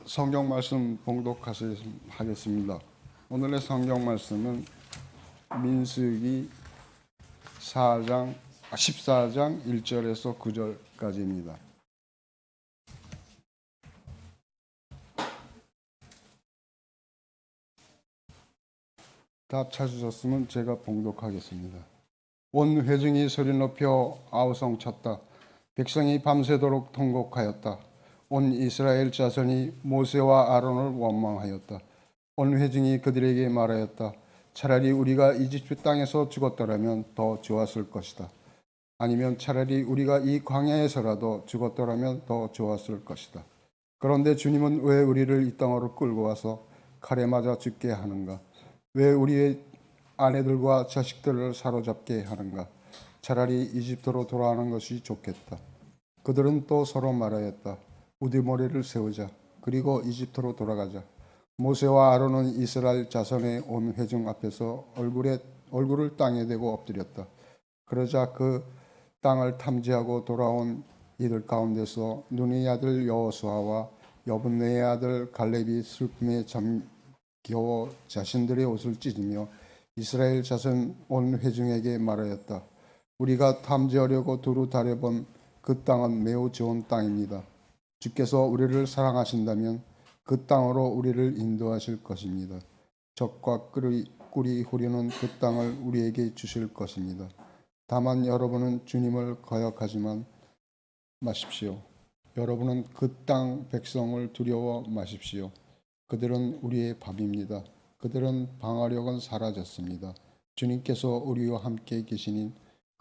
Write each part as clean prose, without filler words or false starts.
성경 말씀 봉독하겠습니다. 오늘의 성경 말씀은 민수기 14장 1절에서 9절까지입니다. 답 찾으셨으면 제가 봉독하겠습니다. 온 회중이 소리 높여 아우성쳤다. 백성이 밤새도록 통곡하였다. 온 이스라엘 자손이 모세와 아론을 원망하였다. 온 회중이 그들에게 말하였다. 차라리 우리가 이집트 땅에서 죽었더라면 더 좋았을 것이다. 아니면 차라리 우리가 이 광야에서라도 죽었더라면 더 좋았을 것이다. 그런데 주님은 왜 우리를 이 땅으로 끌고 와서 칼에 맞아 죽게 하는가? 왜 우리의 아내들과 자식들을 사로잡게 하는가? 차라리 이집트로 돌아가는 것이 좋겠다. 그들은 또 서로 말하였다. 우두머리를 세우자. 그리고 이집트로 돌아가자. 모세와 아론은 이스라엘 자손의 온 회중 앞에서 얼굴을 땅에 대고 엎드렸다. 그러자 그 땅을 탐지하고 돌아온 이들 가운데서 눈의 아들 여호수아와 여분네의 아들 갈렙이 슬픔에 잠겨워 자신들의 옷을 찢으며 이스라엘 자손 온 회중에게 말하였다. 우리가 탐지하려고 두루 다려본 그 땅은 매우 좋은 땅입니다. 주께서 우리를 사랑하신다면 그 땅으로 우리를 인도하실 것입니다. 적과 꿀이 흐르는 그 땅을 우리에게 주실 것입니다. 다만 여러분은 주님을 거역하지만 마십시오. 여러분은 그 땅 백성을 두려워 마십시오. 그들은 우리의 밥입니다. 그들은 방어력은 사라졌습니다. 주님께서 우리와 함께 계시니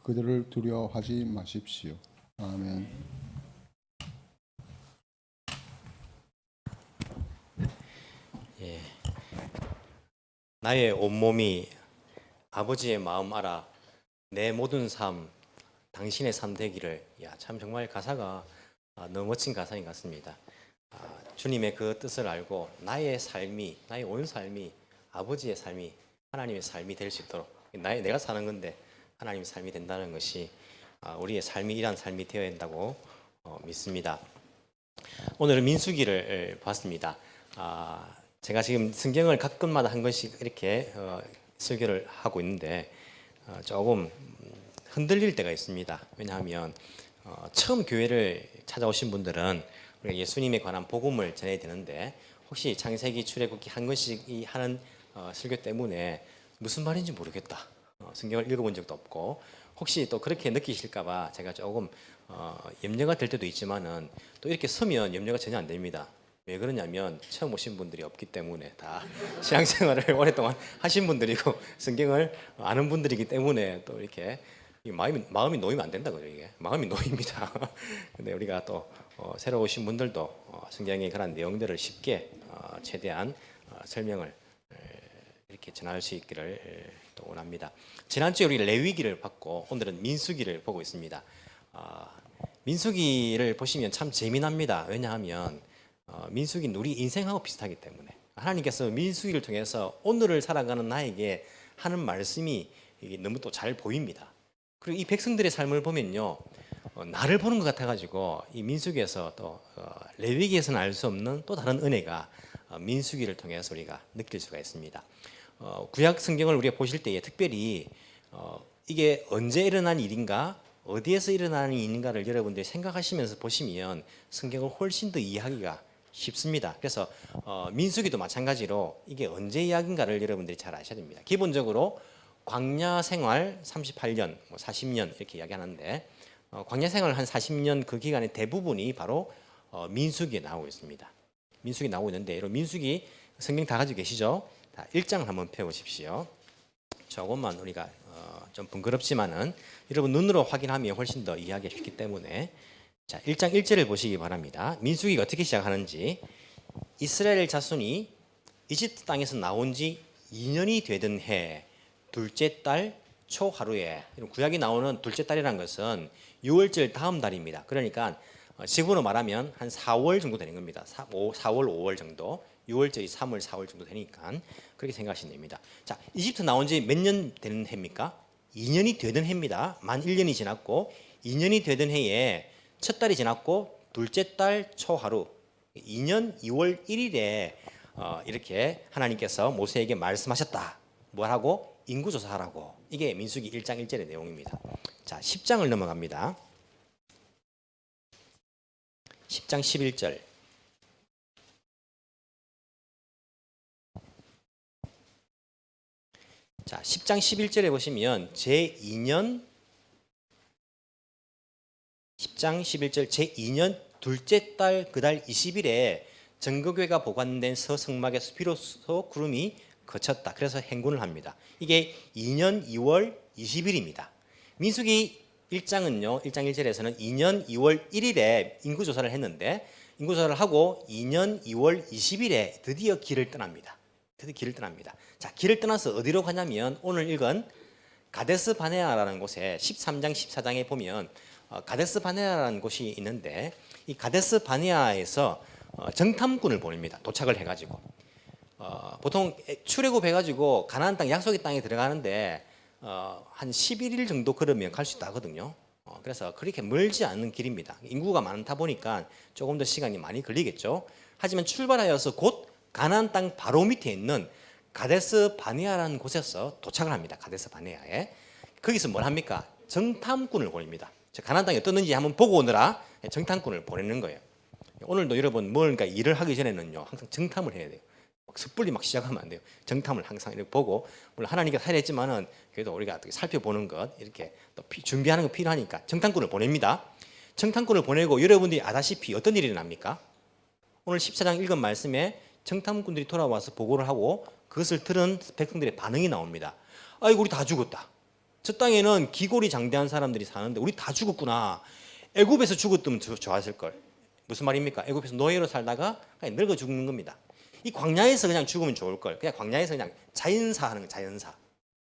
그들을 두려워하지 마십시오. 아멘. 나의 온몸이 아버지의 마음 알아 내 모든 삶 당신의 삶 되기를. 참 정말 가사가 너무 멋진 가사인 것 같습니다. 주님의 그 뜻을 알고 나의 삶이, 나의 온 삶이 아버지의 삶이 하나님의 삶이 될 수 있도록, 내가 사는 건데 하나님의 삶이 된다는 것이 우리의 삶이 이러한 삶이 되어야 한다고 믿습니다. 오늘은 민수기를 봤습니다. 제가 지금 성경을 가끔마다 한 권씩 이렇게 설교를 하고 있는데 조금 흔들릴 때가 있습니다. 왜냐하면 처음 교회를 찾아오신 분들은 우리가 예수님에 관한 복음을 전해야 되는데 혹시 창세기, 출애굽기 한 권씩 하는 설교 때문에 무슨 말인지 모르겠다, 성경을 읽어본 적도 없고 혹시 또 그렇게 느끼실까봐 제가 조금 염려가 될 때도 있지만은 또 이렇게 서면 염려가 전혀 안 됩니다. 왜 그러냐면 처음 오신 분들이 없기 때문에 다 신앙생활을 오랫동안 하신 분들이고 성경을 아는 분들이기 때문에 또 이렇게 마음이 놓이면 안 된다 그래요. 이게 마음이 놓입니다. 근데 우리가 또 새로 오신 분들도 성경의 그런 내용들을 쉽게 최대한 설명을 이렇게 전할 수 있기를 또 원합니다. 지난주에 우리 레위기를 봤고 오늘은 민수기를 보고 있습니다. 민수기를 보시면 참 재미납니다. 왜냐하면 민수기는 우리 인생하고 비슷하기 때문에 하나님께서 민수기를 통해서 오늘을 살아가는 나에게 하는 말씀이 너무 또 잘 보입니다. 그리고 이 백성들의 삶을 보면요, 나를 보는 것 같아가지고 이 민수기에서 또 레위기에서는 알 수 없는 또 다른 은혜가 민수기를 통해서 우리가 느낄 수가 있습니다. 구약 성경을 우리가 보실 때에 특별히 이게 언제 일어난 일인가, 어디에서 일어나는 일인가를 여러분들이 생각하시면서 보시면 성경을 훨씬 더 이해하기가 쉽습니다. 그래서 민수기도 마찬가지로 이게 언제 이야기인가를 여러분들이 잘 아셔야 됩니다. 기본적으로 광야 생활 38년, 40년 이렇게 이야기하는데 광야 생활 한 40년 그 기간의 대부분이 바로 민수기에 나오고 있습니다. 민수기 나오고 있는데 여러분 민수기 성경 다 가지고 계시죠? 1장을 한번 펴보십시오. 조금만 우리가 좀 번거롭지만은 여러분 눈으로 확인하면 훨씬 더 이해하기 쉽기 때문에 자 1장 1절을 보시기 바랍니다. 민수기가 어떻게 시작하는지. 이스라엘 자손이 이집트 땅에서 나온 지 2년이 되던 해 둘째 달 초하루에, 구약이 나오는 둘째 달이라는 것은 6월절 다음 달입니다. 그러니까 지금으로 말하면 한 4월 정도 되는 겁니다. 4월, 5월 정도. 6월절이 3월, 4월 정도 되니까 그렇게 생각하시면 됩니다. 자, 이집트 나온 지 몇 년 되는 해입니까? 2년이 되던 해입니다. 만 1년이 지났고 2년이 되던 해에 첫 달이 지났고 둘째 달 초하루, 2년 2월 1일에 이렇게 하나님께서 모세에게 말씀하셨다. 뭐라고? 인구조사하라고. 이게 민수기 1장 1절의 내용입니다. 자, 10장을 넘어갑니다. 10장 11절. 자, 10장 11절에 보시면 제2년 10장 11절 제2년 둘째 달 그 달 20일에 정거궤가 보관된 서성막에서 비로소 구름이 거쳤다. 그래서 행군을 합니다. 이게 2년 2월 20일입니다. 민수기 1장은요. 1장 1절에서는 2년 2월 1일에 인구조사를 했는데 인구조사를 하고 2년 2월 20일에 드디어 길을 떠납니다. 드디어 길을 떠납니다. 자, 길을 떠나서 어디로 가냐면 오늘 읽은 가데스 바네아라는 곳에 13장 14장에 보면 가데스 바네아라는 곳이 있는데 이 가데스 바네아에서 정탐꾼을 보냅니다. 도착을 해가지고 보통 출애굽해가지고 가나안 땅 약속의 땅에 들어가는데 한 11일 정도 걸으면 갈 수 있다거든요. 그래서 그렇게 멀지 않는 길입니다. 인구가 많다 보니까 조금 더 시간이 많이 걸리겠죠. 하지만 출발하여서 곧 가나안 땅 바로 밑에 있는 가데스 바네아라는 곳에서 도착을 합니다. 가데스 바네아에 거기서 뭘 합니까? 정탐꾼을 보냅니다. 가나안 땅이 어떻는지 한번 보고 오느라 정탐꾼을 보내는 거예요. 오늘도 여러분 뭔가 일을 하기 전에는요 항상 정탐을 해야 돼요. 막 섣불리 막 시작하면 안 돼요. 정탐을 항상 이렇게 보고 물론 하나님께서 하려 했지만은 그래도 우리가 어떻게 살펴보는 것 이렇게 또 준비하는 거 필요하니까 정탐꾼을 보냅니다. 정탐꾼을 보내고 여러분들이 아다시피 어떤 일이 일어납니까? 오늘 14장 읽은 말씀에 정탐꾼들이 돌아와서 보고를 하고 그것을 들은 백성들의 반응이 나옵니다. 아이고 우리 다 죽었다. 저 땅에는 기골이 장대한 사람들이 사는데 우리 다 죽었구나. 애굽에서 죽었으면 좋았을 걸. 무슨 말입니까? 애굽에서 노예로 살다가 그냥 늙어 죽는 겁니다. 이 광야에서 그냥 죽으면 좋을 걸. 그냥 광야에서 그냥 자연사 하는 거 자연사.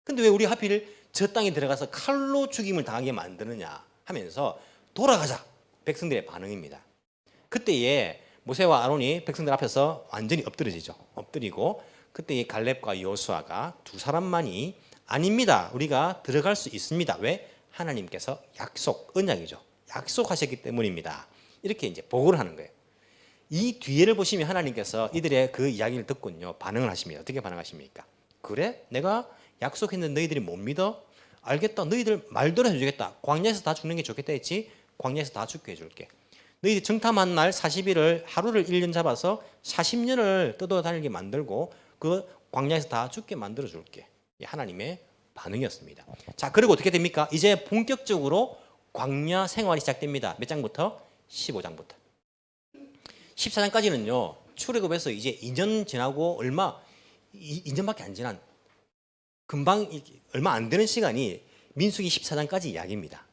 근데 왜 우리 하필 저 땅에 들어가서 칼로 죽임을 당하게 만드느냐 하면서 돌아가자. 백성들의 반응입니다. 그때에 모세와 아론이 백성들 앞에서 완전히 엎드려지죠. 엎드리고 그때 갈렙과 여호수아가 두 사람만이 아닙니다. 우리가 들어갈 수 있습니다. 왜? 하나님께서 약속, 언약이죠. 약속하셨기 때문입니다. 이렇게 이제 보고를 하는 거예요. 이 뒤에를 보시면 하나님께서 이들의 그 이야기를 듣고요 반응을 하십니다. 어떻게 반응하십니까? 그래? 내가 약속했는데 너희들이 못 믿어? 알겠다. 너희들 말대로 해주겠다. 광야에서 다 죽는 게 좋겠다 했지? 광야에서 다 죽게 해줄게. 너희들 정탐한 날 40일을 하루를 1년 잡아서 40년을 떠돌아다니게 만들고 그 광야에서 다 죽게 만들어 줄게. 하나님의 반응이었습니다. 자, 그리고 어떻게 됩니까? 이제 본격적으로 광야 생활이 시작됩니다. 몇 장부터? 15장부터. 14장까지는요. 출애굽에서 이제 2년 지나고 얼마 2년밖에 안 지난 금방 얼마 안 되는 시간이 민수기 14장까지 이야기입니다.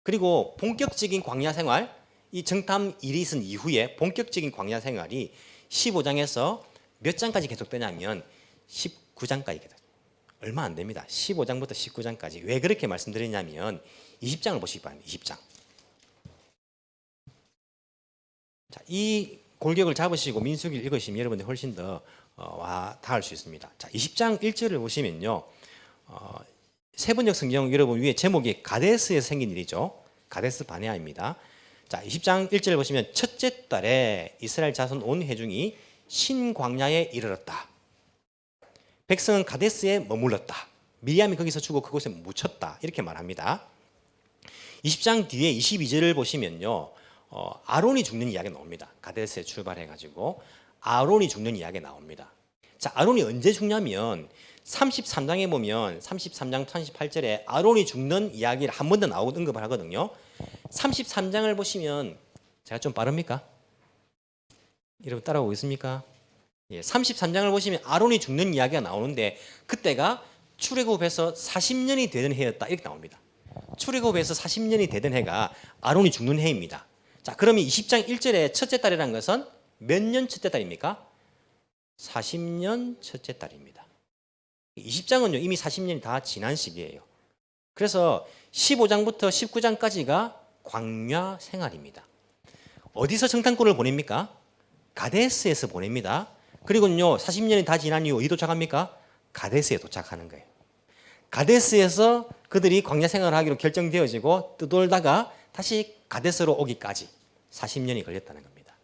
그리고 본격적인 광야 생활 이 정탐 일이 있은 이후에 본격적인 광야 생활이 15장에서 몇 장까지 계속되냐면 19장까지 계속. 얼마 안 됩니다. 15장부터 19장까지. 왜 그렇게 말씀드리냐면 20장을 보시기 바랍니다. 20장. 자, 이 골격을 잡으시고 민수기를 읽으시면 여러분들이 훨씬 더 닿을 수 있습니다. 자, 20장 1절을 보시면요. 세번역 성경 여러분 위에 제목이 가데스에서 생긴 일이죠. 가데스 바네아입니다. 자, 20장 1절을 보시면 첫째 달에 이스라엘 자손 온 회중이 신광야에 이르렀다. 백성은 가데스에 머물렀다. 미리암이 거기서 죽어 그곳에 묻혔다. 이렇게 말합니다. 20장 뒤에 22절을 보시면요. 아론이 죽는 이야기가 나옵니다. 가데스에 출발해가지고 아론이 죽는 이야기가 나옵니다. 자, 아론이 언제 죽냐면 33장에 보면 33장 38절에 아론이 죽는 이야기를 한 번 더 나오고 언급을 하거든요. 33장을 보시면 제가 좀 빠릅니까? 여러분 따라오고 있습니까? 예, 33장을 보시면 아론이 죽는 이야기가 나오는데 그때가 출애굽에서 40년이 되던 해였다 이렇게 나옵니다. 출애굽에서 40년이 되던 해가 아론이 죽는 해입니다. 자, 그러면 20장 1절에 첫째 달이라는 것은 몇 년 첫째 달입니까? 40년 첫째 달입니다. 20장은요 이미 40년이 다 지난 시기예요. 그래서 15장부터 19장까지가 광야 생활입니다. 어디서 정탐꾼을 보냅니까? 가데스에서 보냅니다. 그리고요 40년이 다 지난 이후 어디 도착합니까? 가데스에 도착하는 거예요. 가데스에서 그들이 광야 생활을 하기로 결정되어지고 떠돌다가 다시 가데스로 오기까지 40년이 걸렸다는 겁니다.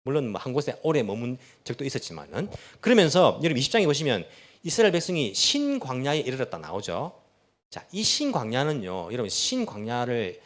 물론 뭐 한 곳에 오래 머문 적도 있었지만은 그러면서 여러분 20장에 보시면 이스라엘 백성이 신광야에 이르렀다 나오죠. 자, 이 신광야는요, 여러분 신광야를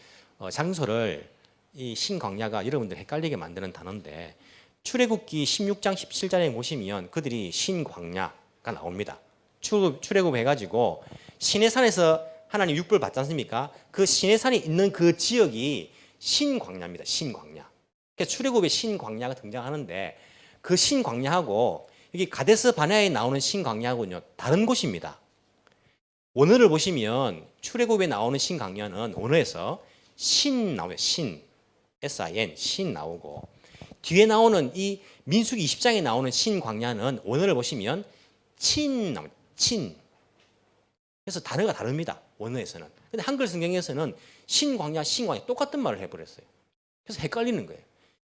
장소를 이 신광야가 여러분들 헷갈리게 만드는 단어인데 출애굽기 16장 17절에 보시면 그들이 신광야가 나옵니다. 출애굽 해가지고 시내산에서 하나님 육부를 받지 않습니까? 그 시내산에 있는 그 지역이 신광야입니다. 신광야. 그래서 출애굽에 신광야가 등장하는데 그 신광야하고 여기 가데스 바네아에 나오는 신광야하고는요 다른 곳입니다. 원어를 보시면 출애굽에 나오는 신광야는 원어에서 신 나오요. 신, S-I-N, 신 나오고 뒤에 나오는 이 민수기 20장에 나오는 신광야는 원어를 보시면 친 나옵니다. 친. 그래서 단어가 다릅니다. 원어에서는. 근데 한글 성경에서는 신광야, 신광야 똑같은 말을 해버렸어요. 그래서 헷갈리는 거예요.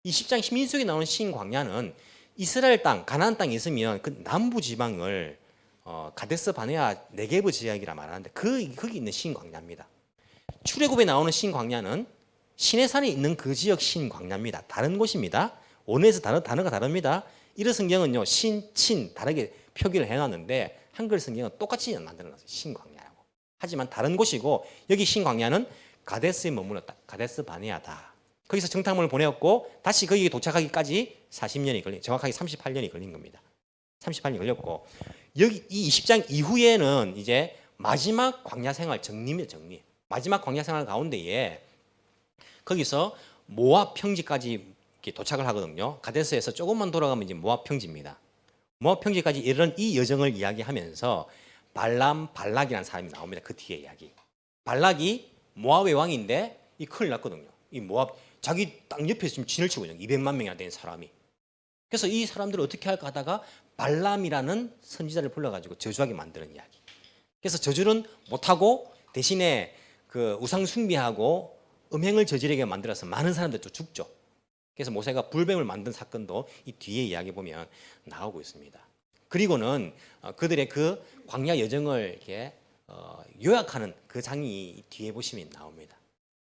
20장 민수기에 나오는 신광야는 이스라엘 땅, 가나안 땅에 있으면 그 남부 지방을 가데스 바네아 네게브 지역이라 말하는데 거기 있는 신광야입니다. 출애굽에 나오는 신광야는 시내산에 있는 그 지역 신광야입니다. 다른 곳입니다. 원어에서 단어가 다릅니다. 이런 성경은요 신, 친 다르게 표기를 해놨는데 한글 성경은 똑같이 만들어놨어요. 신광야라고. 하지만 다른 곳이고 여기 신광야는 가데스에 머물렀다. 가데스 바네아다. 거기서 정탐을 보내었고 다시 거기에 도착하기까지 40년이 걸린, 정확하게 38년이 걸린 겁니다. 38년이 걸렸고 여기 이 20장 이후에는 이제 마지막 광야 생활 정리입니다. 정리. 마지막 광야 생활 가운데에 거기서 모압 평지까지 도착을 하거든요. 가데스에서 조금만 돌아가면 이제 모압 평지입니다. 모압 평지까지 이르는 이 여정을 이야기하면서 발락이라는 사람이 나옵니다. 그 뒤에 이야기. 발락이 모압의 왕인데 이 큰일 났거든요. 이 모압 자기 땅 옆에 지금 진을 치고 있는 200만 명이나 되는 사람이. 그래서 이 사람들을 어떻게 할까 하다가 발람이라는 선지자를 불러가지고 저주하게 만드는 이야기. 그래서 저주는 못하고 대신에 그 우상 숭배하고 음행을 저지르게 만들어서 많은 사람들도 죽죠. 그래서 모세가 불뱀을 만든 사건도 이 뒤에 이야기 보면 나오고 있습니다. 그리고는 그들의 그 광야 여정을 이렇게 요약하는 그 장이 이 뒤에 보시면 나옵니다.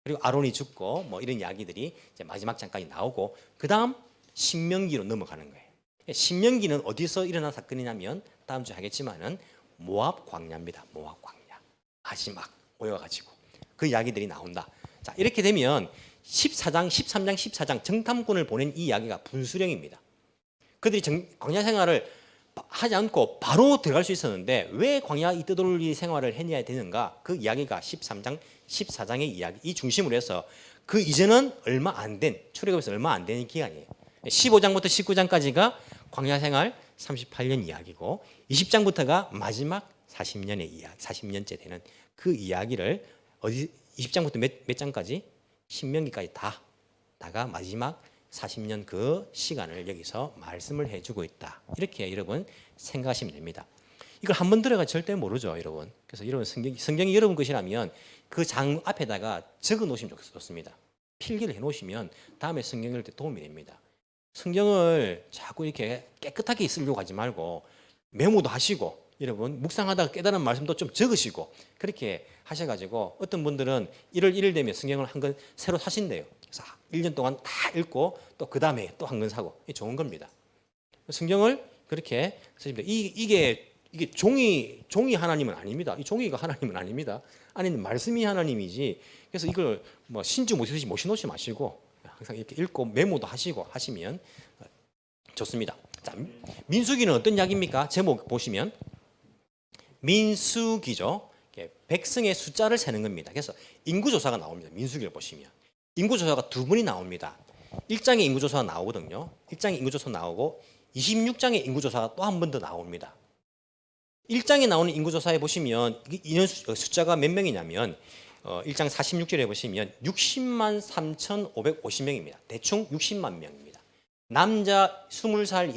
그리고 아론이 죽고 뭐 이런 이야기들이 이제 마지막 장까지 나오고 그 다음 신명기로 넘어가는 거예요. 신명기는 어디서 일어난 사건이냐면 다음 주에 하겠지만은 모압 광야입니다. 모압 광야. 마지막 모여가지고 그 이야기들이 나온다. 자, 이렇게 되면 14장, 13장, 14장 정탐꾼을 보낸 이 이야기가 분수령입니다. 그들이 광야 생활을 하지 않고 바로 들어갈 수 있었는데 왜 광야 이 뜨돌리 생활을 해야 되는가? 그 이야기가 13장, 14장의 이야기 이 중심으로 해서 그 이전은 얼마 안 된 출애굽에서 얼마 안 되는 기간이에요. 15장부터 19장까지가 광야 생활 38년 이야기고 20장부터가 마지막 40년의 이야기, 40년째 되는 그 이야기를 20장부터 몇 장까지? 신명기까지 다가 마지막 40년 그 시간을 여기서 말씀을 해주고 있다. 이렇게 여러분 생각하시면 됩니다. 이걸 한번 들어가 절대 모르죠, 여러분. 그래서 여러분 성경이 여러분 것이라면 그 장 앞에다가 적어 놓으시면 좋습니다. 필기를 해 놓으시면 다음에 성경 읽을 때 도움이 됩니다. 성경을 자꾸 이렇게 깨끗하게 쓰려고 하지 말고 메모도 하시고 여러분 묵상하다가 깨달은 말씀도 좀 적으시고 그렇게 하셔가지고 어떤 분들은 1월 1일 되면 성경을 한 권 새로 사신대요. 그래서 1년 동안 다 읽고 또 그 다음에 또 한 권 사고 이게 좋은 겁니다. 성경을 그렇게 쓰십니다. 이게 종이 하나님은 아닙니다. 이 종이가 하나님은 아닙니다. 안에 있는 말씀이 하나님이지. 그래서 이걸 뭐 신주 모셔놓지 마시고 항상 이렇게 읽고 메모도 하시고 하시면 좋습니다. 자, 민수기는 어떤 이야기입니까? 제목 보시면 민수기죠. 백성의 숫자를 세는 겁니다. 그래서 인구조사가 나옵니다. 민수기를 보시면 인구조사가 두 번이 나옵니다. 1장의 인구조사가 나오거든요. 1장의 인구조사 나오고 26장의 인구조사가 또 한 번 더 나옵니다. 1장에 나오는 인구조사에 보시면 인원 숫자가 몇 명이냐면 1장 46절에 보시면 60만 3,550명입니다. 대충 60만 명입니다. 남자 20살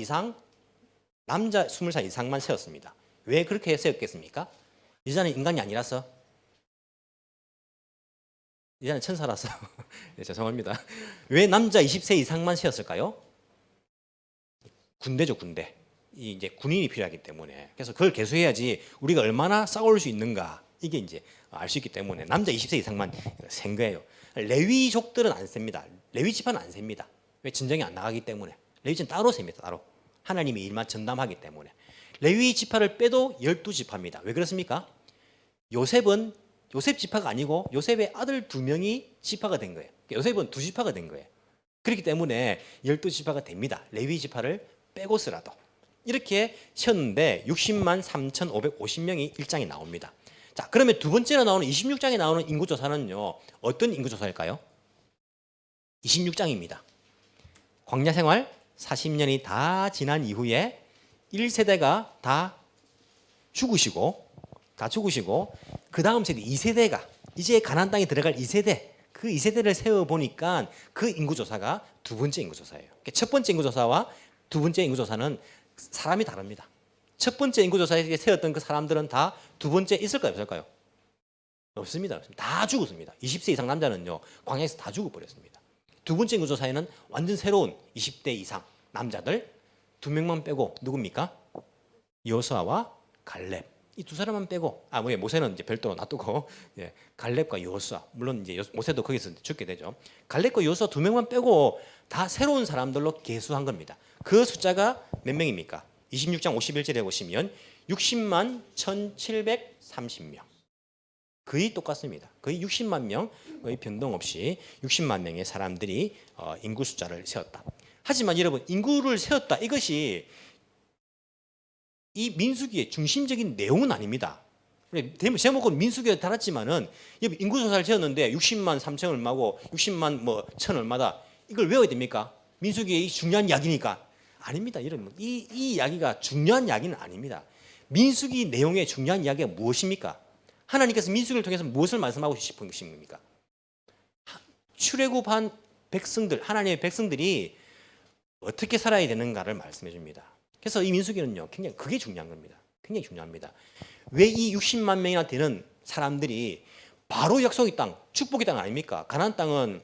이상만 세웠습니다. 왜 그렇게 세웠겠습니까? 여자는 인간이 아니라서, 여자는 천사라서. 네, 죄송합니다. 왜 남자 20세 이상만 세웠을까요? 군대죠, 군대. 이제 군인이 필요하기 때문에. 그래서 그걸 계수해야지 우리가 얼마나 싸울 수 있는가 이게 이제 알 수 있기 때문에 남자 20세 이상만 센 거예요. 레위족들은 안 셉니다. 레위 지파는 안 셉니다. 왜? 전쟁이 안 나가기 때문에. 레위지는 따로 셉니다. 따로. 하나님이 일만 전담하기 때문에. 레위 지파를 빼도 12지파입니다. 왜 그렇습니까? 요셉 지파가 아니고 요셉의 아들 2명이 지파가 된 거예요. 요셉은 2지파가 된 거예요. 그렇기 때문에 12지파가 됩니다. 레위 지파를 빼고서라도. 이렇게 세웠는데 60만 3,550명이 일장에 나옵니다. 자, 그러면 두 번째로 나오는 26장에 나오는 인구조사는요. 어떤 인구조사일까요? 26장입니다. 광야 생활 40년이 다 지난 이후에 1세대가 다 죽으시고 그 다음 세대 2세대가 이제 가나안 땅에 들어갈 2세대 그 2세대를 세워보니까 그 인구조사가 두 번째 인구조사예요. 첫 번째 인구조사와 두 번째 인구조사는 사람이 다릅니다. 첫 번째 인구조사에 세웠던 그 사람들은 다 두 번째 있을까요? 없을까요? 없습니다. 다 죽었습니다. 20세 이상 남자는요. 광야에서 다 죽어버렸습니다. 두 번째 인구조사에는 완전 새로운 20대 이상 남자들 2명만 빼고 누굽니까? 여호수아와 갈렙. 이 두 사람만 빼고 모세는 이제 별도로 놔두고 갈렙과 여호수아 물론 이제 모세도 거기서 죽게 되죠. 갈렙과 여호수아 2명만 빼고 다 새로운 사람들로 계수한 겁니다. 그 숫자가 몇 명입니까? 26장 51절에 보시면 60만 1,730명. 거의 똑같습니다. 거의 60만 명, 거의 변동 없이 60만 명의 사람들이 인구 숫자를 세웠다. 하지만 여러분 인구를 세웠다 이것이 이 민수기의 중심적인 내용은 아닙니다. 제목은 민수기에 달았지만은 인구조사를 세웠는데 60만 3천 얼마고 60만 뭐 천 얼마다 이걸 외워야 됩니까? 민수기의 중요한 이야기니까 아닙니다. 여러분 이 이야기가 중요한 이야기는 아닙니다. 민수기 내용의 중요한 이야기가 무엇입니까? 하나님께서 민수기를 통해서 무엇을 말씀하고 싶은 것입니까? 출애굽한 백성들 하나님의 백성들이 어떻게 살아야 되는가를 말씀해 줍니다. 그래서 이 민수기는요, 굉장히 그게 중요한 겁니다. 굉장히 중요합니다. 왜 이 60만 명이나 되는 사람들이 바로 약속의 땅, 축복의 땅 아닙니까? 가나안 땅은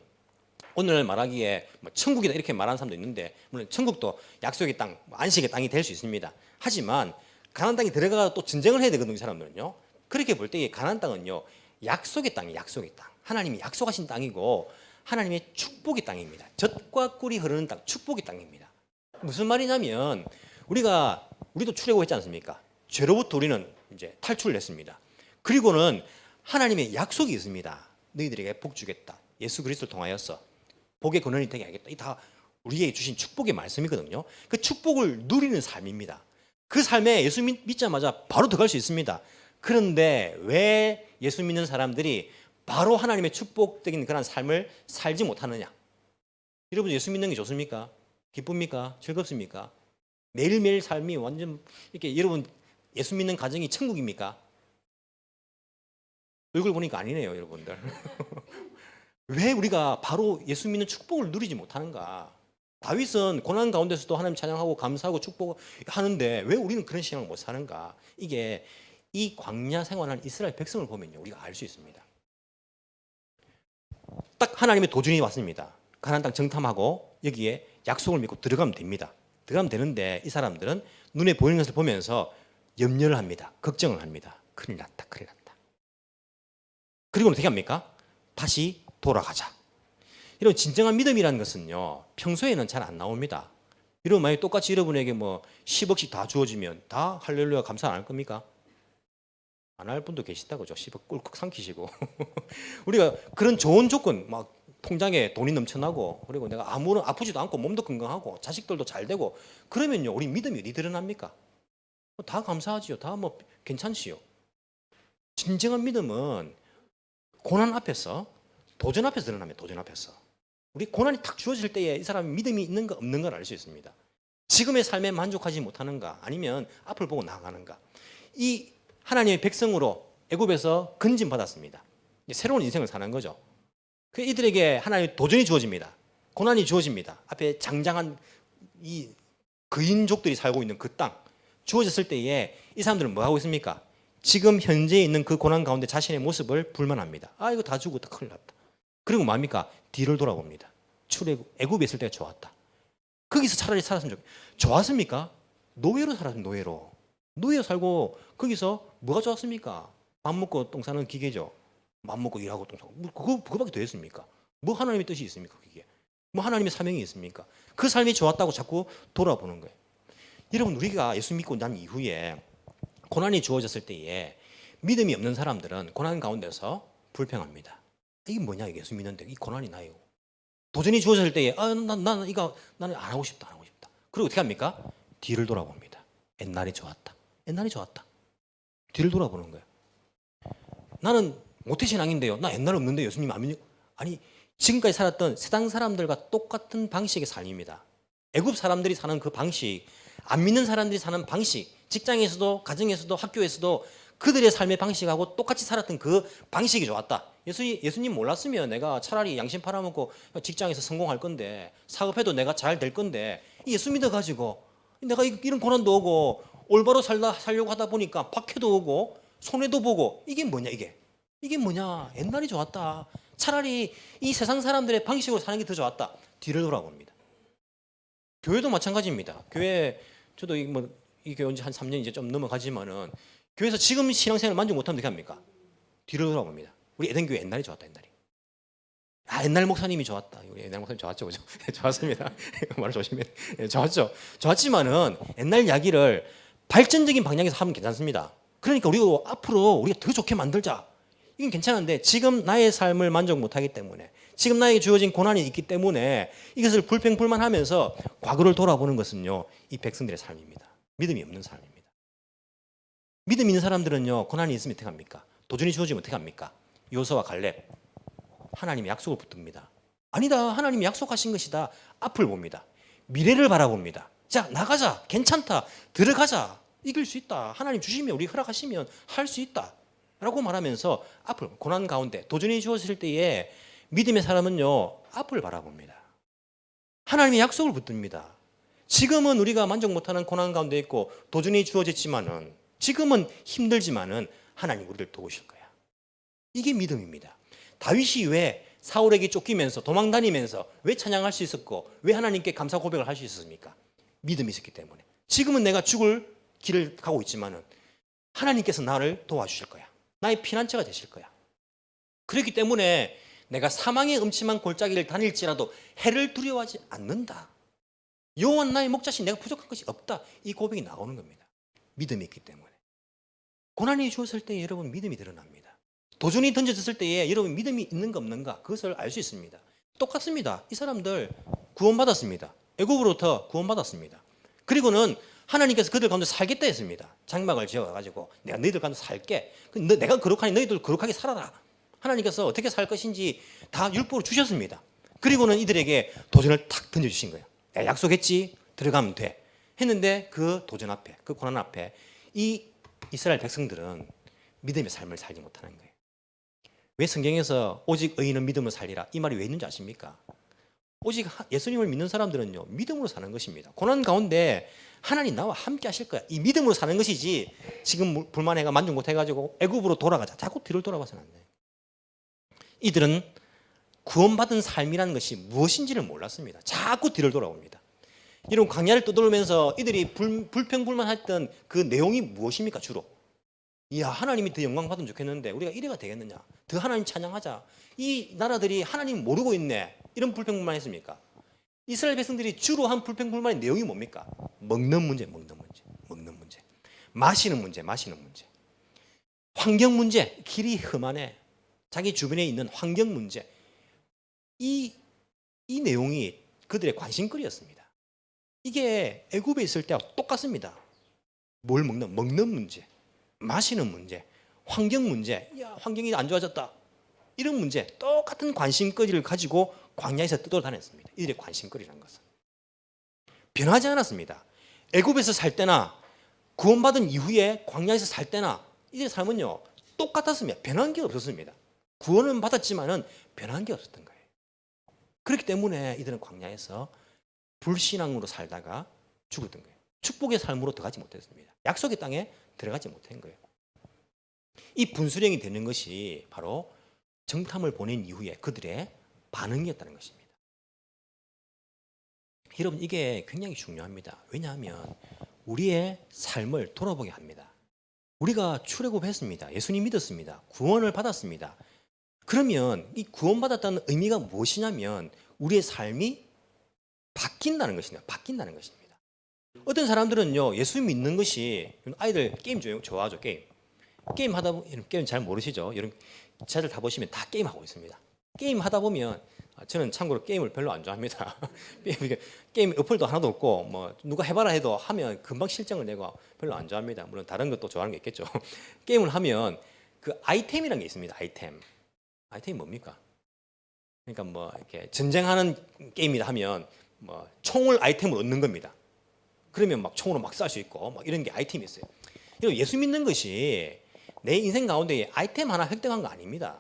오늘 말하기에 천국이다 이렇게 말하는 사람도 있는데 물론 천국도 약속의 땅, 안식의 땅이 될 수 있습니다. 하지만 가나안 땅에 들어가서 또 전쟁을 해야 되거든요, 이 사람들은요. 그렇게 볼 때 가나안 땅은요, 약속의 땅이에요, 약속의 땅. 하나님이 약속하신 땅이고 하나님의 축복의 땅입니다. 젖과 꿀이 흐르는 땅, 축복의 땅입니다. 무슨 말이냐면 우리도 출애굽했지 않습니까? 죄로부터 우리는 이제 탈출을 했습니다. 그리고는 하나님의 약속이 있습니다. 너희들에게 복 주겠다. 예수 그리스도를 통하여서 복의 근원이 되게 하겠다. 이 다 우리에게 주신 축복의 말씀이거든요. 그 축복을 누리는 삶입니다. 그 삶에 예수 믿자마자 바로 들어갈 수 있습니다. 그런데 왜 예수 믿는 사람들이 바로 하나님의 축복적인 그런 삶을 살지 못하느냐? 여러분 예수 믿는 게 좋습니까? 기쁩니까? 즐겁습니까? 매일매일 삶이 완전 이렇게 여러분 예수 믿는 가정이 천국입니까? 얼굴 보니까 아니네요, 여러분들. 왜 우리가 바로 예수 믿는 축복을 누리지 못하는가? 다윗은 고난 가운데서도 하나님 찬양하고 감사하고 축복하는데 왜 우리는 그런 신앙을 못 사는가? 이게 이 광야 생활하는 이스라엘 백성을 보면요, 우리가 알 수 있습니다. 딱 하나님의 도준이 왔습니다. 가나안 땅 정탐하고 여기에 약속을 믿고 들어가면 됩니다. 들어가면 되는데 이 사람들은 눈에 보이는 것을 보면서 염려를 합니다. 걱정을 합니다. 큰일 났다, 큰일 났다. 그리고는 어떻게 합니까? 다시 돌아가자. 여러분 진정한 믿음이라는 것은요, 평소에는 잘 안 나옵니다. 여러분 만약에 똑같이 여러분에게 뭐 10억씩 다 주어지면 다 할렐루야 감사 안 할 겁니까? 안 할 분도 계시다고 죠. 10억 꿀꺽 삼키시고. 우리가 그런 좋은 조건 막 통장에 돈이 넘쳐나고 그리고 내가 아무런 아프지도 않고 몸도 건강하고 자식들도 잘 되고 그러면요 우리 믿음이 어디 드러납니까? 다 감사하지요. 다 뭐 괜찮지요. 진정한 믿음은 고난 앞에서 도전 앞에서 드러납니다. 도전 앞에서. 우리 고난이 탁 주어질 때에 이 사람이 믿음이 있는가 없는가를 알 수 있습니다. 지금의 삶에 만족하지 못하는가 아니면 앞을 보고 나아가는가. 이 하나님의 백성으로 애굽에서 건진받았습니다. 새로운 인생을 사는 거죠. 그 이들에게 하나님의 도전이 주어집니다. 고난이 주어집니다. 앞에 장장한 이 거인족들이 살고 있는 그 땅 주어졌을 때에 이 사람들은 뭐 하고 있습니까? 지금 현재 있는 그 고난 가운데 자신의 모습을 불만합니다. 아 이거 다 죽었다 큰일 났다. 그리고 뭡니까? 뒤를 돌아봅니다. 출애굽 애굽에 있을 때가 좋았다. 거기서 차라리 살았으면 좋았습니까? 노예로 살았으면 노예로 살고 거기서 뭐가 좋았습니까? 밥 먹고 똥 싸는 기계죠. 밥 먹고 일하고 똥 싸고 그거밖에 더 했습니까? 뭐 하나님의 뜻이 있습니까? 그게 뭐 하나님의 사명이 있습니까? 그 삶이 좋았다고 자꾸 돌아보는 거예요. 여러분, 우리가 예수 믿고 난 이후에 고난이 주어졌을 때에 믿음이 없는 사람들은 고난 가운데서 불평합니다. 이게 뭐냐, 이게 예수 믿는데 이 고난이 나요. 도전이 주어졌을 때에 나는 안 하고 싶다, 안 하고 싶다. 그리고 어떻게 합니까? 뒤를 돌아봅니다. 옛날이 좋았다. 옛날이 좋았다. 뒤를 돌아보는 거예요. 나는 모태신앙인데요. 나 옛날 없는데 예수님 안 믿는. 아니, 지금까지 살았던 세상 사람들과 똑같은 방식의 삶입니다. 애굽 사람들이 사는 그 방식, 안 믿는 사람들이 사는 방식, 직장에서도 가정에서도 학교에서도 그들의 삶의 방식하고 똑같이 살았던 그 방식이 좋았다. 예수님 몰랐으면 내가 차라리 양심 팔아먹고 직장에서 성공할 건데, 사업해도 내가 잘 될 건데, 예수 믿어가지고 내가 이런 고난도 오고 올바로 살려고 하다 보니까 박해도 오고 손해도 보고, 이게 뭐냐, 이게 뭐냐, 옛날이 좋았다. 차라리 이 세상 사람들의 방식으로 사는 게 더 좋았다. 뒤를 돌아봅니다. 교회도 마찬가지입니다. 저도 이 교회 온 지 한 3년 이제 좀 넘어가지만은, 교회에서 지금 신앙생활 만족 못하면 어떻게 합니까? 뒤를 돌아봅니다. 우리 에덴교회 옛날이 좋았다, 옛날이. 옛날 목사님이 좋았다. 우리 옛날 목사님 좋았죠, 그죠? 좋았습니다. 말 조심해. 좋았죠. 좋았지만은 옛날 이야기를 발전적인 방향에서 하면 괜찮습니다. 그러니까 앞으로 우리가 더 좋게 만들자. 이건 괜찮은데, 지금 나의 삶을 만족 못하기 때문에, 지금 나에게 주어진 고난이 있기 때문에 이것을 불평불만하면서 과거를 돌아보는 것은요, 이 백성들의 삶입니다. 믿음이 없는 삶입니다. 믿음 있는 사람들은요, 고난이 있으면 어떻게 합니까? 도전이 주어지면 어떻게 합니까? 요소와 갈렙, 하나님의 약속을 붙듭니다. 아니다, 하나님이 약속하신 것이다. 앞을 봅니다. 미래를 바라봅니다. 자, 나가자. 괜찮다. 들어가자. 이길 수 있다. 하나님 주시면, 우리 허락하시면 할 수 있다. 라고 말하면서 앞을, 고난 가운데 도전이 주어질 때에 믿음의 사람은요, 앞을 바라봅니다. 하나님의 약속을 붙듭니다. 지금은 우리가 만족 못하는 고난 가운데 있고 도전이 주어졌지만은, 지금은 힘들지만은 하나님 우리를 도우실 거야. 이게 믿음입니다. 다윗이 왜 사울에게 쫓기면서 도망다니면서 왜 찬양할 수 있었고 왜 하나님께 감사 고백을 할 수 있었습니까? 믿음이 있었기 때문에. 지금은 내가 죽을 길을 가고 있지만은 하나님께서 나를 도와주실 거야. 나의 피난처가 되실 거야. 그렇기 때문에 내가 사망의 음침한 골짜기를 다닐지라도 해를 두려워하지 않는다. 여호와 나의 목자신, 내가 부족한 것이 없다. 이 고백이 나오는 겁니다. 믿음이 있기 때문에. 고난이 주었을 때 여러분 믿음이 드러납니다. 도전이 던져졌을 때에 여러분 믿음이 있는가 없는가, 그것을 알 수 있습니다. 똑같습니다. 이 사람들 구원받았습니다. 애굽으로부터 구원받았습니다. 그리고는 하나님께서 그들 가운데 살겠다 했습니다. 장막을 지어가지고 내가 너희들 가운데 살게. 내가 거룩하니 너희들 거룩하게 살아라. 하나님께서 어떻게 살 것인지 다 율법으로 주셨습니다. 그리고는 이들에게 도전을 탁 던져주신 거예요. 내가 약속했지, 들어가면 돼. 했는데 그 도전 앞에, 그 고난 앞에 이 이스라엘 백성들은 믿음의 삶을 살지 못하는 거예요. 왜 성경에서 오직 의인은 믿음으로 살리라, 이 말이 왜 있는지 아십니까? 오직 예수님을 믿는 사람들은요, 믿음으로 사는 것입니다. 고난 가운데 하나님 나와 함께 하실 거야. 이 믿음으로 사는 것이지, 지금 불만해가 만족 못해가지고 애굽으로 돌아가자, 자꾸 뒤를 돌아봐서는 안 돼요. 이들은 구원받은 삶이라는 것이 무엇인지를 몰랐습니다. 자꾸 뒤를 돌아옵니다. 이런 광야를 떠돌면서 이들이 불평불만했던 그 내용이 무엇입니까? 주로 이야, 하나님이 더 영광 받으면 좋겠는데 우리가 이래가 되겠느냐, 더 하나님 찬양하자, 이 나라들이 하나님 모르고 있네, 이런 불평불만 했습니까? 이스라엘 백성들이 주로 한 불평불만의 내용이 뭡니까? 먹는 문제, 마시는 문제, 환경 문제, 길이 험하네, 자기 주변에 있는 환경 문제, 이 내용이 그들의 관심거리였습니다. 이게 애굽에 있을 때와 똑같습니다. 뭘 먹는 문제, 마시는 문제, 환경 문제, 야, 환경이 안 좋아졌다, 이런 문제, 똑같은 관심거리를 가지고 광야에서 떠돌아다녔습니다. 이들의 관심거리라는 것은 변하지 않았습니다. 애굽에서 살 때나 구원받은 이후에 광야에서 살 때나 이들의 삶은요, 똑같았습니다. 변한 게 없었습니다. 구원은 받았지만은 변한 게 없었던 거예요. 그렇기 때문에 이들은 광야에서 불신앙으로 살다가 죽었던 거예요. 축복의 삶으로 들어가지 못했습니다. 약속의 땅에 들어가지 못한 거예요. 이 분수령이 되는 것이 바로 정탐을 보낸 이후에 그들의 반응이었다는 것입니다. 여러분, 이게 굉장히 중요합니다. 왜냐하면 우리의 삶을 돌아보게 합니다. 우리가 출애굽했습니다. 예수님 믿었습니다. 구원을 받았습니다. 그러면 이 구원받았다는 의미가 무엇이냐면 우리의 삶이 바뀐다는 것입니다. 바뀐다는 것입니다. 어떤 사람들은요, 예수 믿는 것이, 아이들 게임 좋아하죠, 게임. 게임 하다 보면, 게임 잘 모르시죠? 여러분, 자들 다 보시면 다 게임하고 있습니다. 게임 하다 보면, 저는 참고로 게임을 별로 안 좋아합니다. 게임 어플도 하나도 없고, 뭐, 누가 해봐라 해도 하면 금방 실증을 내고 별로 안 좋아합니다. 물론 다른 것도 좋아하는 게 있겠죠. 게임을 하면 그 아이템이라는 게 있습니다. 아이템. 아이템이 뭡니까? 그러니까 뭐, 이렇게 전쟁하는 게임이다 하면, 뭐, 총을 아이템으로 얻는 겁니다. 그러면 막 총으로 막 쏴 수 있고, 막 이런 게 아이템이 있어요. 예수 믿는 것이 내 인생 가운데 아이템 하나 획득한 거 아닙니다.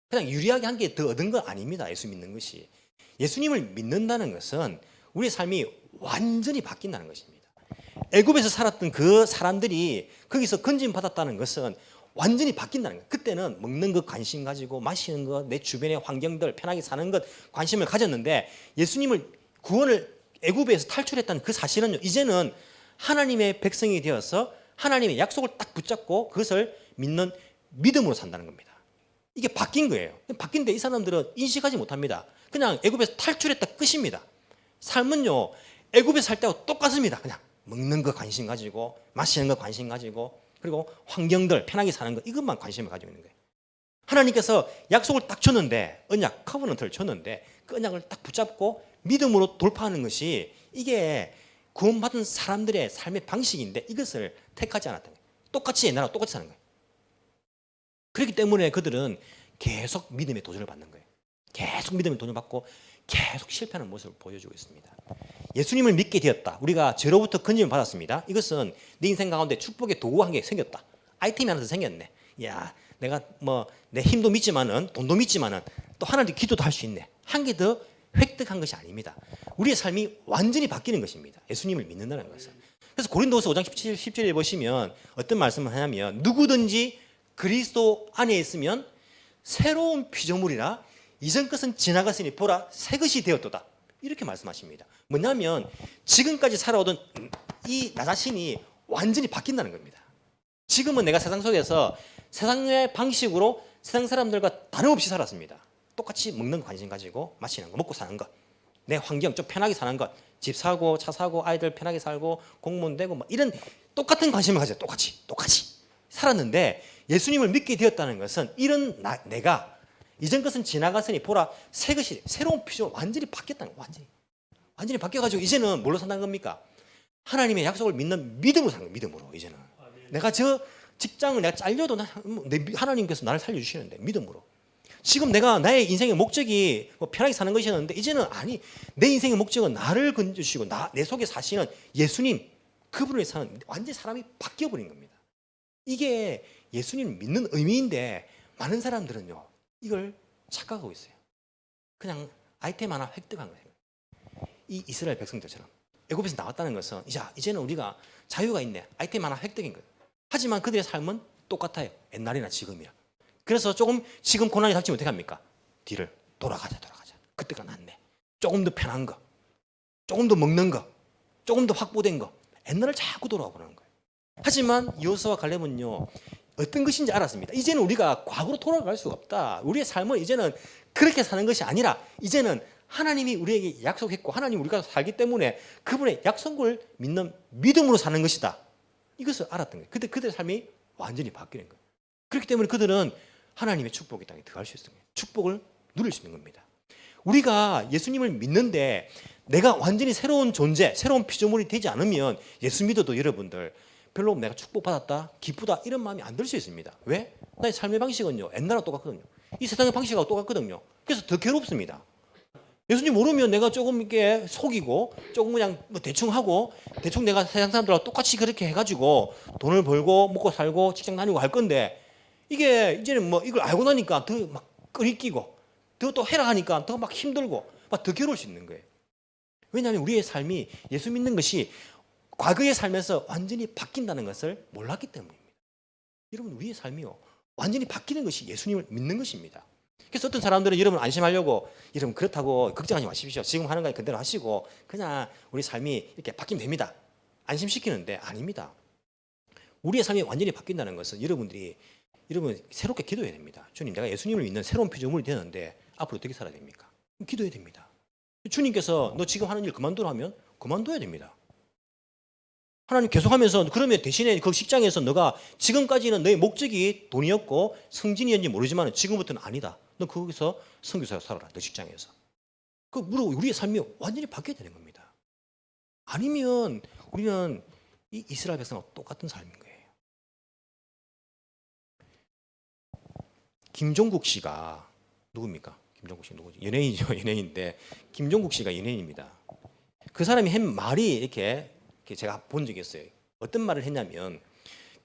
그냥 유리하게 한 개 더 얻은 거 아닙니다. 예수 믿는 것이. 예수님을 믿는다는 것은 우리의 삶이 완전히 바뀐다는 것입니다. 애굽에서 살았던 그 사람들이 거기서 건진 받았다는 것은 완전히 바뀐다는 거예요. 그때는 먹는 것 관심 가지고 마시는 것, 내 주변의 환경들 편하게 사는 것 관심을 가졌는데 예수님을 구원을 애굽에서 탈출했다는 그 사실은 이제는 하나님의 백성이 되어서 하나님의 약속을 딱 붙잡고 그것을 믿는 믿음으로 산다는 겁니다. 이게 바뀐 거예요. 바뀐데 이 사람들은 인식하지 못합니다. 그냥 애굽에서 탈출했다 끝입니다. 삶은요, 애굽에서 살 때하고 똑같습니다. 그냥 먹는 거 관심 가지고 마시는 거 관심 가지고 그리고 환경들 편하게 사는 거 이것만 관심을 가지고 있는 거예요. 하나님께서 약속을 딱 줬는데 언약 커버넌트를 줬는데 그 언약을 딱 붙잡고 믿음으로 돌파하는 것이 이게 구원받은 사람들의 삶의 방식인데 이것을 택하지 않았던 거예요. 똑같이 옛날하고 똑같이 사는 거예요. 그렇기 때문에 그들은 계속 믿음의 도전을 받는 거예요. 계속 믿음의 도전을 받고 계속 실패하는 모습을 보여주고 있습니다. 예수님을 믿게 되었다. 우리가 죄로부터 건짐을 받았습니다. 이것은 내 인생 가운데 축복의 도구가 한 개 생겼다. 아이템이 하나 더 생겼네. 야, 내가 뭐 내 힘도 믿지만은 돈도 믿지만은 또 하나님 기도도 할 수 있네. 한 개 더 획득한 것이 아닙니다. 우리의 삶이 완전히 바뀌는 것입니다. 예수님을 믿는다는 것은. 그래서 고린도후서 5장 17절에 보시면 어떤 말씀을 하냐면 누구든지 그리스도 안에 있으면 새로운 피조물이라 이전 것은 지나갔으니 보라 새 것이 되었도다. 이렇게 말씀하십니다. 뭐냐면 지금까지 살아오던 이 나 자신이 완전히 바뀐다는 겁니다. 지금은 내가 세상 속에서 세상의 방식으로 세상 사람들과 다름없이 살았습니다. 똑같이 먹는 거 관심 가지고 마시는 거 먹고 사는 것 내 환경 좀 편하게 사는 것 집 사고 차 사고 아이들 편하게 살고 공무원 되고 막 이런 똑같은 관심을 가지고 똑같이 살았는데 예수님을 믿게 되었다는 것은 이런 내가 이전 것은 지나갔으니 보라 새 것이 새로운 피조 완전히 바뀌었다는 거예요. 완전히 바뀌어가지고 이제는 뭘로 산다는 겁니까? 하나님의 약속을 믿는 믿음으로 사는 거예요. 믿음으로 이제는 내가 저 직장을 내가 잘려도 하나님께서 나를 살려주시는데 믿음으로 지금 내가 나의 인생의 목적이 뭐 편하게 사는 것이었는데 이제는 아니 내 인생의 목적은 나를 건져주시고 내 속에 사시는 예수님 그분을 사는 완전히 사람이 바뀌어버린 겁니다. 이게 예수님을 믿는 의미인데 많은 사람들은요 이걸 착각하고 있어요. 그냥 아이템 하나 획득한 거예요. 이 이스라엘 백성들처럼 애굽에서 나왔다는 것은 이제는 우리가 자유가 있네. 아이템 하나 획득인 거예요. 하지만 그들의 삶은 똑같아요. 옛날이나 지금이야. 그래서 조금 지금 고난이 닥치면 어떻게 합니까? 뒤를 돌아가자. 그때가 낫네. 조금 더 편한 거, 조금 더 먹는 거, 조금 더 확보된 거. 옛날을 자꾸 돌아가 보는 거예요. 하지만 여호수아와 갈렙은요 어떤 것인지 알았습니다. 이제는 우리가 과거로 돌아갈 수가 없다. 우리의 삶은 이제는 그렇게 사는 것이 아니라 이제는 하나님이 우리에게 약속했고 하나님 우리가 살기 때문에 그분의 약속을 믿는 믿음으로 사는 것이다. 이것을 알았던 거예요. 그때 그들의 삶이 완전히 바뀌는 거예요. 그렇기 때문에 그들은 하나님의 축복의 땅에 들어갈 수 있는 거예요. 축복을 누릴 수 있는 겁니다. 우리가 예수님을 믿는데 내가 완전히 새로운 존재, 새로운 피조물이 되지 않으면 예수 믿어도 여러분들 별로 내가 축복받았다, 기쁘다 이런 마음이 안 들 수 있습니다. 왜? 나의 삶의 방식은요 옛날하고 똑같거든요. 이 세상의 방식하고 똑같거든요. 그래서 더 괴롭습니다. 예수님 모르면 내가 조금 이렇게 속이고 조금 그냥 뭐 대충 하고 대충 내가 세상 사람들하고 똑같이 그렇게 해가지고 돈을 벌고 먹고 살고 직장 다니고 할 건데 이게 이제는 뭐 이걸 알고 나니까 더 막 끓이끼고 더 또 해라 하니까 더 막 힘들고 막 더 괴로울 수 있는 거예요. 왜냐하면 우리의 삶이 예수 믿는 것이 과거의 삶에서 완전히 바뀐다는 것을 몰랐기 때문입니다. 여러분 우리의 삶이요 완전히 바뀌는 것이 예수님을 믿는 것입니다. 그래서 어떤 사람들은 여러분 안심하려고 여러분 그렇다고 걱정하지 마십시오. 지금 하는 거 그대로 하시고 그냥 우리 삶이 이렇게 바뀌면 됩니다. 안심시키는데 아닙니다. 우리의 삶이 완전히 바뀐다는 것은 여러분 새롭게 기도해야 됩니다. 주님 내가 예수님을 믿는 새로운 피조물이 되는데 앞으로 어떻게 살아야 됩니까? 기도해야 됩니다. 주님께서 너 지금 하는 일 그만두라 하면 그만둬야 됩니다. 하나님 계속하면서 그러면 대신에 그 직장에서 너가 지금까지는 너의 목적이 돈이었고 승진이었는지 모르지만 지금부터는 아니다. 너 거기서 선교사로 살아라. 너 직장에서. 그 우리의 삶이 완전히 바뀌어야 되는 겁니다. 아니면 우리는 이 이스라엘 백성과 똑같은 삶인 거예요. 김종국 씨가 누굽니까? 김종국 씨 누구지? 연예인이죠. 연예인인데 김종국 씨가 연예인입니다. 그 사람이 한 말이 이렇게 제가 본 적이 있어요. 어떤 말을 했냐면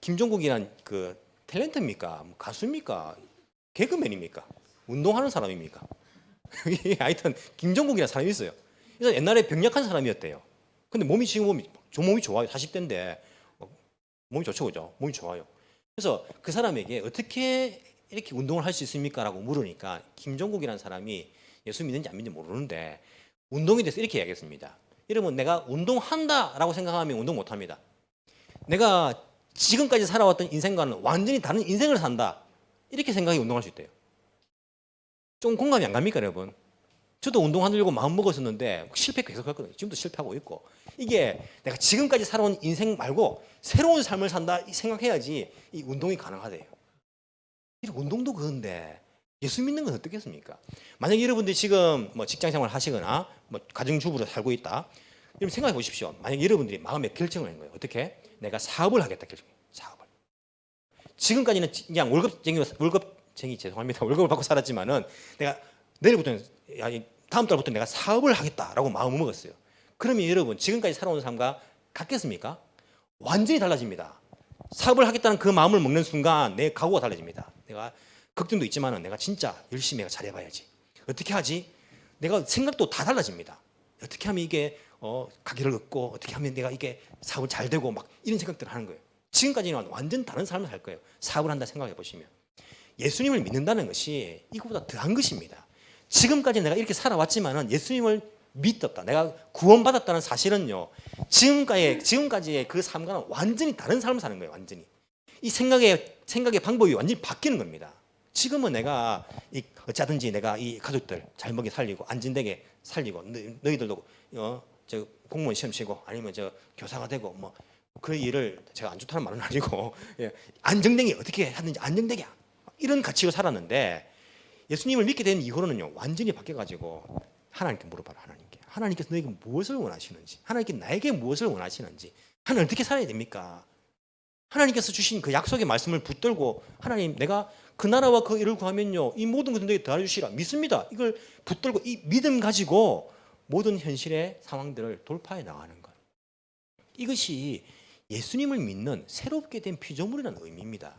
김종국이란 그 탤런트입니까? 뭐 가수입니까? 개그맨입니까? 운동하는 사람입니까? 하여튼 김종국이라는 사람이 있어요. 그래서 옛날에 병약한 사람이었대요. 근데 몸이 좋아요. 40대인데 몸이 좋죠, 그죠? 몸이 좋아요. 그래서 그 사람에게 어떻게 이렇게 운동을 할 수 있습니까? 라고 물으니까 김종국이라는 사람이 예수 믿는지 안 믿는지 모르는데 운동에 대해서 이렇게 이야기했습니다. 여러분, 내가 운동한다라고 생각하면 운동 못합니다. 내가 지금까지 살아왔던 인생과는 완전히 다른 인생을 산다. 이렇게 생각이 운동할 수 있대요. 좀 공감이 안 갑니까, 여러분? 저도 운동하려고 마음 먹었었는데 실패 계속 했거든요. 지금도 실패하고 있고. 이게 내가 지금까지 살아온 인생 말고 새로운 삶을 산다 생각해야지 이 운동이 가능하대요. 이 운동도 그런데 예수 믿는 건 어떻겠습니까? 만약에 여러분들이 지금 뭐 직장생활 하시거나 뭐 가정주부로 살고 있다. 여러분 생각해 보십시오. 만약에 여러분들이 마음에 결정을 한 거예요. 어떻게? 내가 사업을 하겠다 결정. 사업을. 지금까지는 그냥 월급쟁이 죄송합니다. 월급을 받고 살았지만은 내가 내일부터는 다음 달부터 내가 사업을 하겠다라고 마음을 먹었어요. 그러면 여러분 지금까지 살아온 삶과 같겠습니까? 완전히 달라집니다. 사업을 하겠다는 그 마음을 먹는 순간 내 각오가 달라집니다. 내가 걱정도 있지만은 내가 진짜 열심히 내가 잘해봐야지. 어떻게 하지? 내가 생각도 다 달라집니다. 어떻게 하면 이게 가게를 얻고 어떻게 하면 내가 이게 사업을 잘 되고 막 이런 생각들을 하는 거예요. 지금까지는 완전 다른 삶을 살 거예요. 사업을 한다 생각해 보시면 예수님을 믿는다는 것이 이거보다 더한 것입니다. 지금까지 내가 이렇게 살아왔지만은 예수님을 믿었다. 내가 구원받았다는 사실은요. 지금까지의 그 삶과는 완전히 다른 삶을 사는 거예요. 완전히 이 생각의 방법이 완전히 바뀌는 겁니다. 지금은 내가 어쩌든지 내가 이 가족들 잘 먹여 살리고 안진되게 살리고 너희들도 저 공무원 시험 치고 아니면 저 교사가 되고 뭐 그 일을 제가 안 좋다는 말은 아니고 안정되게 어떻게 하든지 안정되게 이런 가치로 살았는데 예수님을 믿게 된 이후로는요 완전히 바뀌어가지고 하나님께 물어봐라. 하나님께서 너에게 무엇을 원하시는지, 하나님께 나에게 무엇을 원하시는지, 하나님 어떻게 살아야 됩니까? 하나님께서 주신 그 약속의 말씀을 붙들고 하나님 내가 그 나라와 그 일을 구하면요 이 모든 것을 너에게 더해주시라 믿습니다. 이걸 붙들고 이 믿음 가지고 모든 현실의 상황들을 돌파해 나가는 것. 이것이 예수님을 믿는 새롭게 된 피조물이라는 의미입니다.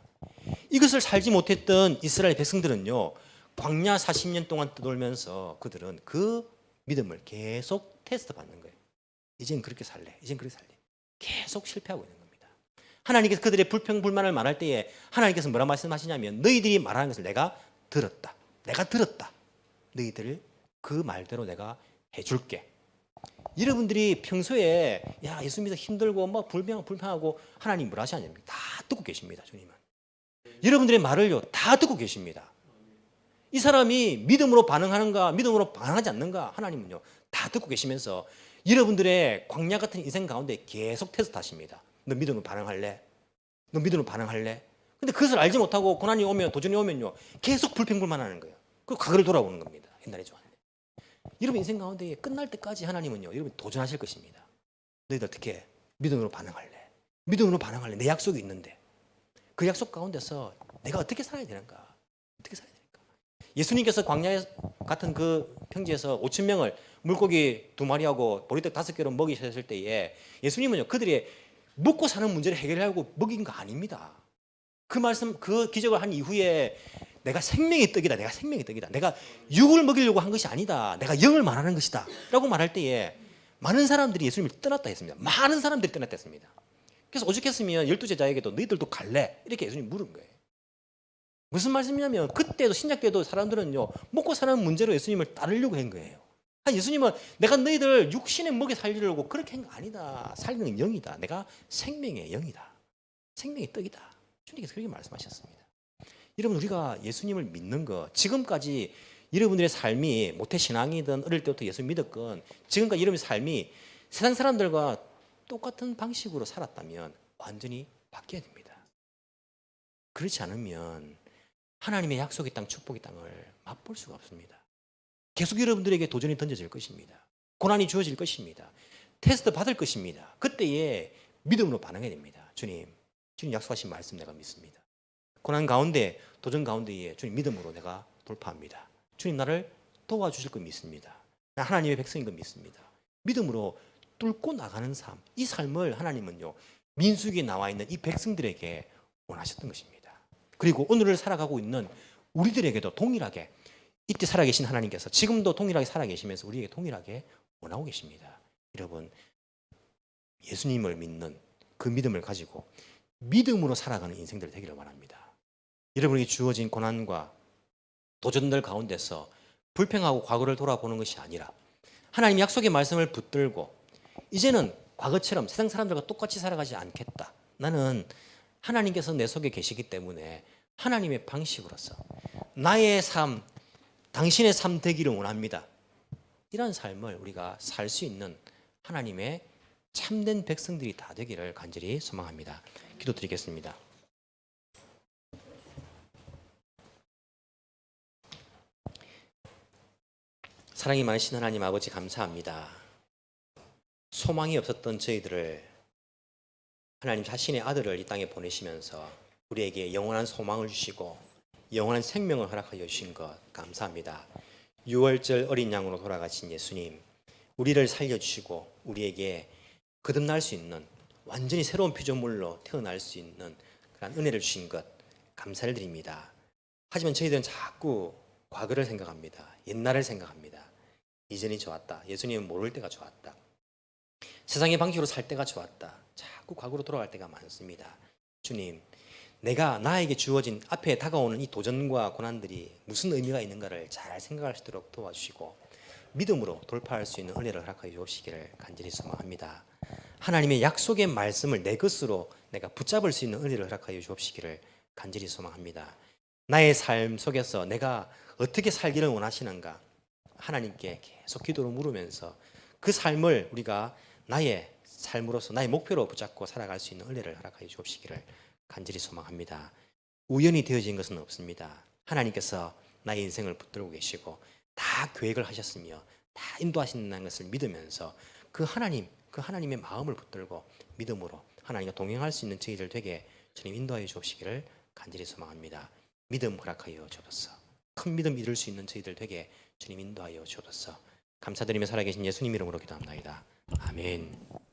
이것을 살지 못했던 이스라엘 백성들은요 광야 40년 동안 떠돌면서 그들은 그 믿음을 계속 테스트 받는 거예요. 이젠 그렇게 살래. 계속 실패하고 있는 겁니다. 하나님께서 그들의 불평 불만을 말할 때에 하나님께서 뭐라 말씀하시냐면 너희들이 말하는 것을 내가 들었다. 너희들 그 말대로 내가 해줄게. 여러분들이 평소에 야 예수 믿어 힘들고 뭐 불평하고 하나님 뭐라 하시냐면 다 듣고 계십니다. 주님은 여러분들의 말을요 다 듣고 계십니다. 이 사람이 믿음으로 반응하는가 믿음으로 반응하지 않는가 하나님은요 다 듣고 계시면서 여러분들의 광야 같은 인생 가운데 계속 테스트하십니다. 너 믿음으로 반응할래? 근데 그것을 알지 못하고 고난이 오면 도전이 오면요 계속 불평불만하는 거예요. 그 과거를 돌아오는 겁니다. 옛날에 좋았는데 여러분 인생 가운데 끝날 때까지 하나님은요 여러분 도전하실 것입니다. 너희들 어떻게 믿음으로 반응할래? 내 약속이 있는데 그 약속 가운데서 내가 어떻게 살아야 되는가? 예수님께서 광야 같은 그 평지에서 5천 명을 물고기 2마리하고 보리떡 5개로 먹이셨을 때에 예수님은요 그들의 먹고 사는 문제를 해결하고 먹인 거 아닙니다. 그 말씀 그 기적을 한 이후에 내가 생명의 떡이다. 내가 육을 먹이려고 한 것이 아니다. 내가 영을 말하는 것이다. 라고 말할 때에 많은 사람들이 예수님을 떠났다 했습니다. 많은 사람들이 떠났다 했습니다. 그래서 오죽했으면 12제자에게도 너희들도 갈래? 이렇게 예수님 물은 거예요. 무슨 말씀이냐면 그때도 신약 때도 사람들은요 먹고 사는 문제로 예수님을 따르려고 한 거예요. 예수님은 내가 너희들 육신의 먹여 살리려고 그렇게 한 거 아니다. 살리는 영이다. 내가 생명의 영이다. 생명의 떡이다. 주님께서 그렇게 말씀하셨습니다. 여러분 우리가 예수님을 믿는 거 지금까지 여러분들의 삶이 모태신앙이든 어릴 때부터 예수 믿었건 지금까지 여러분의 삶이 세상 사람들과 똑같은 방식으로 살았다면 완전히 바뀌어야 됩니다. 그렇지 않으면 하나님의 약속의 땅, 축복의 땅을 맛볼 수가 없습니다. 계속 여러분들에게 도전이 던져질 것입니다. 고난이 주어질 것입니다. 테스트 받을 것입니다. 그때에 믿음으로 반응해야 됩니다. 주님 약속하신 말씀 내가 믿습니다. 고난 가운데, 도전 가운데에 주님 믿음으로 내가 돌파합니다. 주님 나를 도와주실 거 믿습니다. 나 하나님의 백성인 거 믿습니다. 믿음으로 뚫고 나가는 삶, 이 삶을 하나님은요 민수기에 나와 있는 이 백성들에게 원하셨던 것입니다. 그리고 오늘을 살아가고 있는 우리들에게도 동일하게 이때 살아계신 하나님께서 지금도 동일하게 살아계시면서 우리에게 동일하게 원하고 계십니다. 여러분 예수님을 믿는 그 믿음을 가지고 믿음으로 살아가는 인생들 되기를 원합니다. 여러분에게 주어진 고난과 도전들 가운데서 불평하고 과거를 돌아보는 것이 아니라 하나님 약속의 말씀을 붙들고 이제는 과거처럼 세상 사람들과 똑같이 살아가지 않겠다. 나는 하나님께서 내 속에 계시기 때문에 하나님의 방식으로서 나의 삶, 당신의 삶 되기를 원합니다. 이런 삶을 우리가 살 수 있는 하나님의 참된 백성들이 다 되기를 간절히 소망합니다. 기도드리겠습니다. 사랑이 많으신 하나님 아버지 감사합니다. 소망이 없었던 저희들을 하나님 자신의 아들을 이 땅에 보내시면서 우리에게 영원한 소망을 주시고 영원한 생명을 허락하여 주신 것 감사합니다. 6월절 어린 양으로 돌아가신 예수님, 우리를 살려주시고 우리에게 거듭날 수 있는 완전히 새로운 피조물로 태어날 수 있는 그런 은혜를 주신 것 감사를 드립니다. 하지만 저희들은 자꾸 과거를 생각합니다. 옛날을 생각합니다. 이전이 좋았다. 예수님은 모를 때가 좋았다. 세상의 방식으로 살 때가 좋았다. 자꾸 과거로 돌아갈 때가 많습니다. 주님, 내가 나에게 주어진 앞에 다가오는 이 도전과 고난들이 무슨 의미가 있는가를 잘 생각할 수 있도록 도와주시고 믿음으로 돌파할 수 있는 은혜를 허락하여 주시기를 간절히 소망합니다. 하나님의 약속의 말씀을 내 것으로 내가 붙잡을 수 있는 은혜를 허락하여 주옵시기를 간절히 소망합니다. 나의 삶 속에서 내가 어떻게 살기를 원하시는가 하나님께 계속 기도로 물으면서 그 삶을 우리가 나의 삶으로서 나의 목표로 붙잡고 살아갈 수 있는 은혜를 허락하여 주옵시기를 간절히 소망합니다. 우연히 되어진 것은 없습니다. 하나님께서 나의 인생을 붙들고 계시고 다 계획을 하셨으며 다 인도하신다는 것을 믿으면서 그 하나님의 마음을 붙들고 믿음으로 하나님과 동행할 수 있는 저희들 되게 주님 인도하여 주옵시기를 간절히 소망합니다. 믿음 허락하여 주옵소서. 큰 믿음 잃을 수 있는 저희들 되게 주님 인도하여 주옵소서. 감사드리며 살아계신 예수님 이름으로 기도합니다. 아멘.